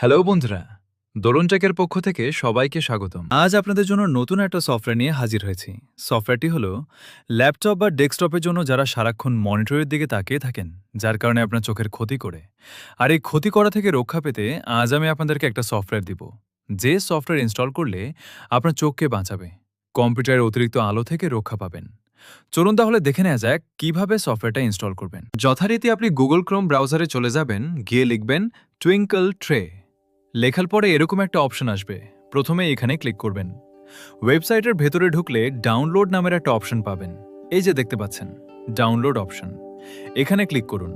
Hello বন্ধুরা, দোলন টেকের পক্ষ থেকে সবাইকে স্বাগতম। আজ আপনাদের জন্য নতুন একটা সফটওয়্যার নিয়ে হাজির হয়েছি। সফটওয়্যারটি হলো ল্যাপটপ বা ডেস্কটপের জন্য যারা সারাক্ষণ মনিটরের দিকে তাকিয়ে থাকেন, যার কারণে আপনার চোখের ক্ষতি করে। আর এই ক্ষতি করা থেকে রক্ষা পেতে আজ আমি আপনাদেরকে একটা সফটওয়্যার দিব, যে সফটওয়্যার ইনস্টল করলে আপনার চোখকে বাঁচাবে, কম্পিউটারের অতিরিক্ত আলো থেকে রক্ষা পাবেন। চলুন তাহলে দেখে নেওয়া যাক কিভাবে সফটওয়্যারটা ইনস্টল করবেন। যথারীতি আপনি গুগল ক্রোম ব্রাউজারে চলে যাবেন, গিয়ে লিখবেন টুইঙ্কল ট্রে। লেখার পরে এরকম একটা অপশন আসবে, প্রথমে এখানে ক্লিক করবেন। ওয়েবসাইটের ভেতরে ঢুকলে ডাউনলোড নামের একটা অপশন পাবেন। এই যে দেখতে পাচ্ছেন ডাউনলোড অপশন, এখানে ক্লিক করুন।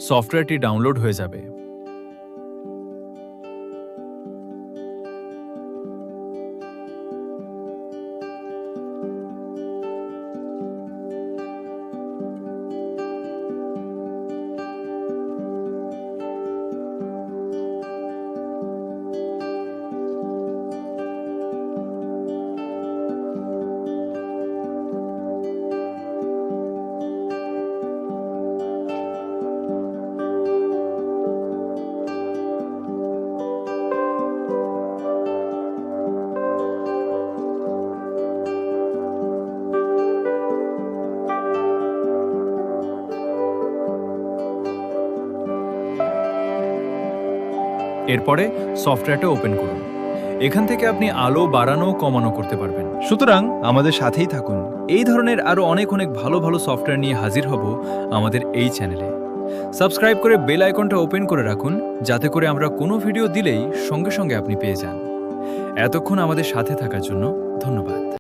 সফটওয়্যারটি ডাউনলোড হয়ে যাবে। এরপরে সফটওয়্যারটা ওপেন করুন। এখান থেকে আপনি আলো বাড়ানো ও কমানো করতে পারবেন। সুতরাং আমাদের সাথেই থাকুন। এই ধরনের আরো অনেক ভালো ভালো সফটওয়্যার নিয়ে হাজির হব আমাদের এই চ্যানেলে। সাবস্ক্রাইব করে বেল আইকনটা ওপেন করে রাখুন, যাতে করে আমরা কোনো ভিডিও দিলেই সঙ্গে সঙ্গে আপনি পেয়ে যান। এতক্ষণ আমাদের সাথে থাকার জন্য ধন্যবাদ।